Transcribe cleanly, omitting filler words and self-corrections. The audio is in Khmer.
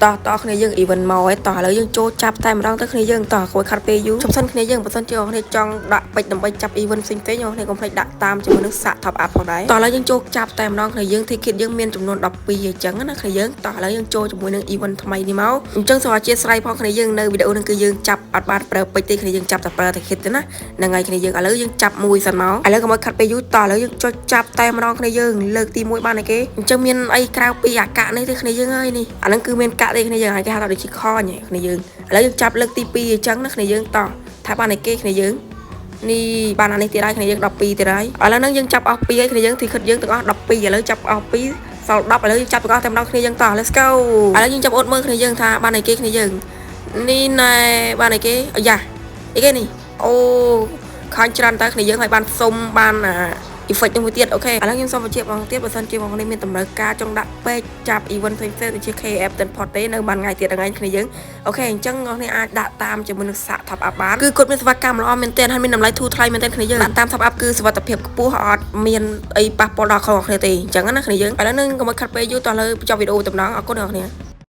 ต่อគ្នាយើង event មកហើយតោះឥឡូវយើងចូលចាប់តែម្ដងទៅគ្នាយើងតោះគួយខាត់ពេលយូរចំសិនគ្នាយើងបើសិនជាអ្នកគ្នាចង់ដាក់ពេជ្រដើម្បីចាប់ event ផ្សេងៗអ្នកគ្នាកុំភ្លេចដាក់តាមជាមួយនឹងសាក់ top up ផងដែរតោះឥឡូវយើងចូលចាប់តែម្ដងគ្នាយើង ticket យើងមានចំនួន12អញ្ចឹងណាគ្នាយើងតោះឥឡូវយើងចូលជាមួយនឹង event ថ្មីនេះមកអញ្ចឹងសូមអធិស្ឋានផងគ្នាយើងនៅវីដេអូនេះគឺយើងចាប់អត់បានប្រើពេជ្រទេគ្នាយើងចាប់តែប្រើ ticket ទេណាហ្នឹងហើយគ្នាយើងឥឡូវយើងចាប់មួយសិនមកឥឡូវកុំឲ្យខាត់ពេលយូរតោះឥឡូវយើងចុចចាប់តែម្ដងគ្នាយើងលើកទី1បានឯគេអញ្ចឹងមានអីក្រៅពីអាកាក់នេះទេគ្នាយើងហើយនេះអាហ្នឹងគឺមានកាក់ទេគ្នាយើងហើយគេហៅថាដូចជាខញគ្នាយើងឥឡូវយើងចាប់លើកទី2អញ្ចឹងណាគ្នាយើងតោះថាបានឯគេគ្នាយើងនេះបានអានេះទៀតហើយគ្នាយើង12ទៀតហើយឥឡូវហ្នឹងយើងចាប់អស់2ហើយគ្នាយើងទីខិតយើងទាំងអស់12ឥឡូវចាប់អស់2សល់10ឥឡូវយើងចាប់ទាំងអស់តែម្ដងគ្នាយើងតោះ let's go ឥឡូវយើងចាប់អត់មើលគ្នាយើងថាបានឯគេគ្នាយើងនេះណែបានឯគេអាយ៉ាអីគេនេះអូខាញ់ច្រើនតើគ្នាយើងឲ្យបានសុំបានeffect មួយទៀតអូខេឥឡូវខ្ញុំសូមបញ្ជាក់បងទៀតបើសិនជាបងប្អូនមានតម្រូវការចង់ដាក់ពេកចាប់ event ផ្សេងៗដូចជា KF ten pot ទេនៅបានថ្ងៃទៀតថ្ងៃគ្នាយើងអូខេអញ្ចឹងបងប្អូនអាចដាក់តាមជាមួយនឹងសាក់ top up បានគឺគាត់មានសេវាកម្មល្អមែនទែនហើយមានតម្លៃធូរថ្លៃមែនទែនគ្នាយើងដាក់តាម top up គឺសុវត្ថិភាពខ្ពស់អត់មានអីប៉ះពាល់ដល់ខ្លួនគ្នាទេអញ្ចឹងណាគ្នាយើងឥឡូវនឹងកុំឲ្យខាត់ពេកយូរតោះលើបញ្ចប់វីដេអូតែម្ដងអរគុណអ្នកនរ